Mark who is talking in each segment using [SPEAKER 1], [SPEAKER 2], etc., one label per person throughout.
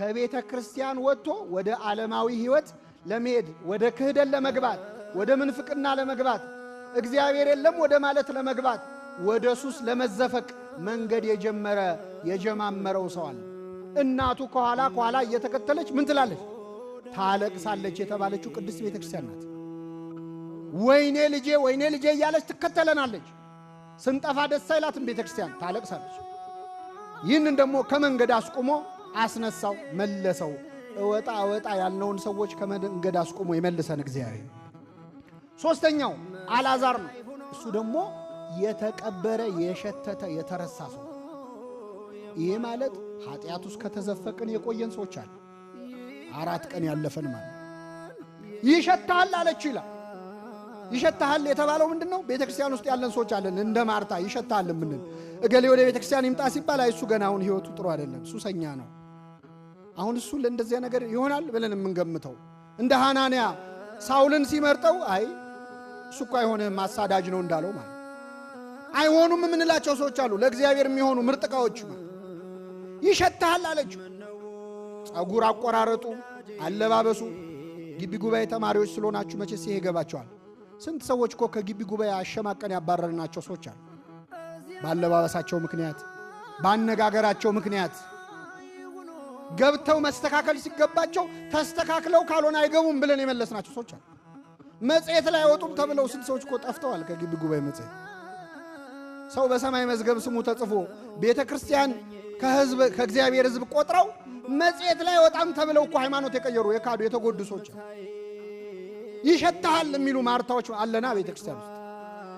[SPEAKER 1] ከቤተ ክርስቲያን ወጥቶ ወደ ዓለማዊ ሕይወት ለመሄድ ወደ ክህደት ለመግባት ወደ ምንፍቅና ለመግባት እግዚአብሔር የለም ወደ ማለት ለመግባት ወደ ሱስ ለመዘፈቅ መንገድ የጀማመረው ሰው አለ። እናቱ ከኋላ እየተከተለች ምን ትላለች? ታለቅሳለች የተባለችው ቅድስት ቤተ ክርስቲያን ናት። ወይኔ ልጄ እያለች ትከተለናለች። ስንጠፋ ደስ አይላትም ቤተ ክርስቲያን፣ ታለቅሳለች። ይህንን ደግሞ ከመንገድ አስቁሞ አስነሳው፣ መለሰው። እወጣ ያልነውን ሰዎች ከመንገድ አስቁሞ የመልሰን እግዚአብሔር። ሶስተኛው አልዓዛር ነው። እሱ ደግሞ የተቀበረ የሸተተ የተረሳ ሰው። ይሄ ማለት ኃጢአት ውስጥ ከተዘፈቅን የቆየን ሰዎች አለ። 4 ቀን ያለፈን ማለት ይሸታል አለች ይላል። ይሸታል የተባለው ምንድነው? ቤተክርስቲያን ውስጥ ያለን ሰዎች አለን እንደ ማርታ ይሸታል ምን እገሌ ወደ ቤተክርስቲያን ይምጣ ሲባል እሱ ገና አሁን ህይወቱ ጥሩ አይደለም፣ ሱሰኛ ነው። አሁን እሱ ለእንደዚያ ነገር ይሆናል ብለን የምንገምተው እንደ ሐናንያ ሳውልን ሲመርጠው አይ እሱ እኮ አይሆንም ማሳዳጅ ነው እንዳለው ማለት አይሆኑም የምንላቸው ሰዎች አሉ። ለእግዚአብሔር የሚሆኑ ምርጥቃዎች ይሸታል አለች። ጸጉር አቆራረጡ፣ አለባበሱ ግቢ ጉባኤ ተማሪዎች ስለሆናችሁ መቼስ ይሄ ይገባቸዋል። ስንት ሰዎች እኮ ከግቢ ጉባኤ አሸማቀን ያባረርናቸው ሰዎች አሉ። ባለባበሳቸው ምክንያት፣ ባነጋገራቸው ምክንያት ገብተው መስተካከል ሲገባቸው ተስተካክለው ካልሆነ አይገቡም ብለን የመለስናቸው ሰዎች አሉ። መጽሔት ላይ አይወጡም ተብለው ስንት ሰዎች እኮ ጠፍተዋል ከግቢ ጉባኤ መጽሔት። ሰው በሰማይ መዝገብ ስሙ ተጽፎ ቤተ ክርስቲያን ከእግዚአብሔር ሕዝብ ቆጥረው መጽሔት ላይ ወጣም ተብለው እኮ ሃይማኖት የቀየሩ የካዱ የተጎዱ ሰዎች ይሸታል የሚሉ ማርታዎች አለና ቤተ ክርስቲያን ውስጥ።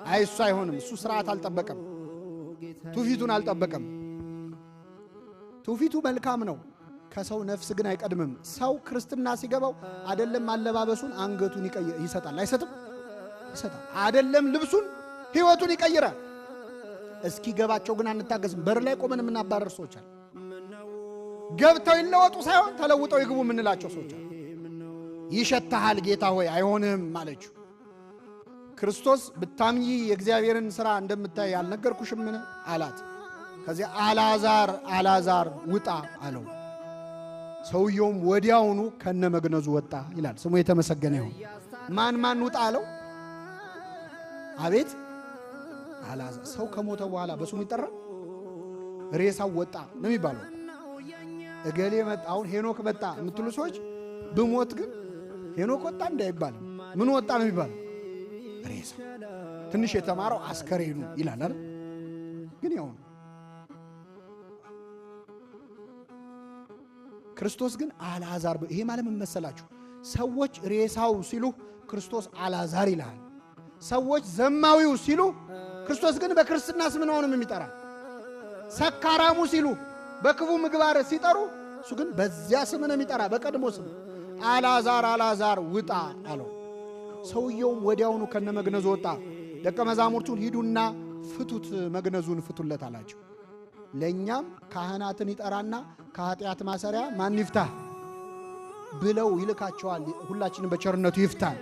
[SPEAKER 1] አይ እሱ አይሆንም፣ እሱ ስርዓት አልጠበቀም፣ ትውፊቱን አልጠበቀም። ትውፊቱ መልካም ነው፣ ከሰው ነፍስ ግን አይቀድምም። ሰው ክርስትና ሲገባው አይደለም አለባበሱን አንገቱን ይሰጣል። አይሰጥም? ይሰጣል። አይደለም ልብሱን ህይወቱን ይቀይራል። እስኪ ገባቸው ግን አንታገስም። በር ላይ ቆመን የምናባረር ሰዎች አሉ። ገብተው ይለወጡ ሳይሆን ተለውጠው ይግቡ የምንላቸው ሰዎች አሉ። ይሸታሃል ጌታ ሆይ አይሆንም ማለችው። ክርስቶስ ብታምኚ የእግዚአብሔርን ሥራ እንደምታይ አልነገርኩሽምን አላት። ከዚያ አልዓዛር ውጣ አለው። ሰውየውም ወዲያውኑ ከነመግነዙ ወጣ ይላል። ስሙ የተመሰገነ ይሁን። ማን ውጣ አለው? አቤት አልዓዛር። ሰው ከሞተ በኋላ በስሙ ይጠራል? ሬሳው ወጣ ነው የሚባለው። እገሌ መጣ፣ አሁን ሄኖክ መጣ የምትሉ ሰዎች ብሞት ግን ሄኖክ ወጣ እንዳይባል ምን ወጣ ነው የሚባለው? ሬሳ። ትንሽ የተማረው አስከሬኑ ይላል አይደል? ግን ያው ክርስቶስ ግን አልዓዛር። ይሄ ማለት ምን መሰላችሁ? ሰዎች ሬሳው ሲሉ ክርስቶስ አልዓዛር ይላል። ሰዎች ዘማዊው ሲሉ ክርስቶስ ግን በክርስትና ስም ነው የሚጠራ። ሰካራሙ ሲሉ በክፉ ምግባር ሲጠሩ እሱ ግን በዚያ ስም ነው የሚጠራ፣ በቀድሞ ስም። አልዓዛር ውጣ አለው። ሰውየውም ወዲያውኑ ከነመግነዙ ወጣ። ደቀ መዛሙርቱን ሂዱና ፍቱት፣ መግነዙን ፍቱለት አላቸው። ለእኛም ካህናትን ይጠራና ከኃጢአት ማሰሪያ ማን ይፍታ ብለው ይልካቸዋል። ሁላችንም በቸርነቱ ይፍታል።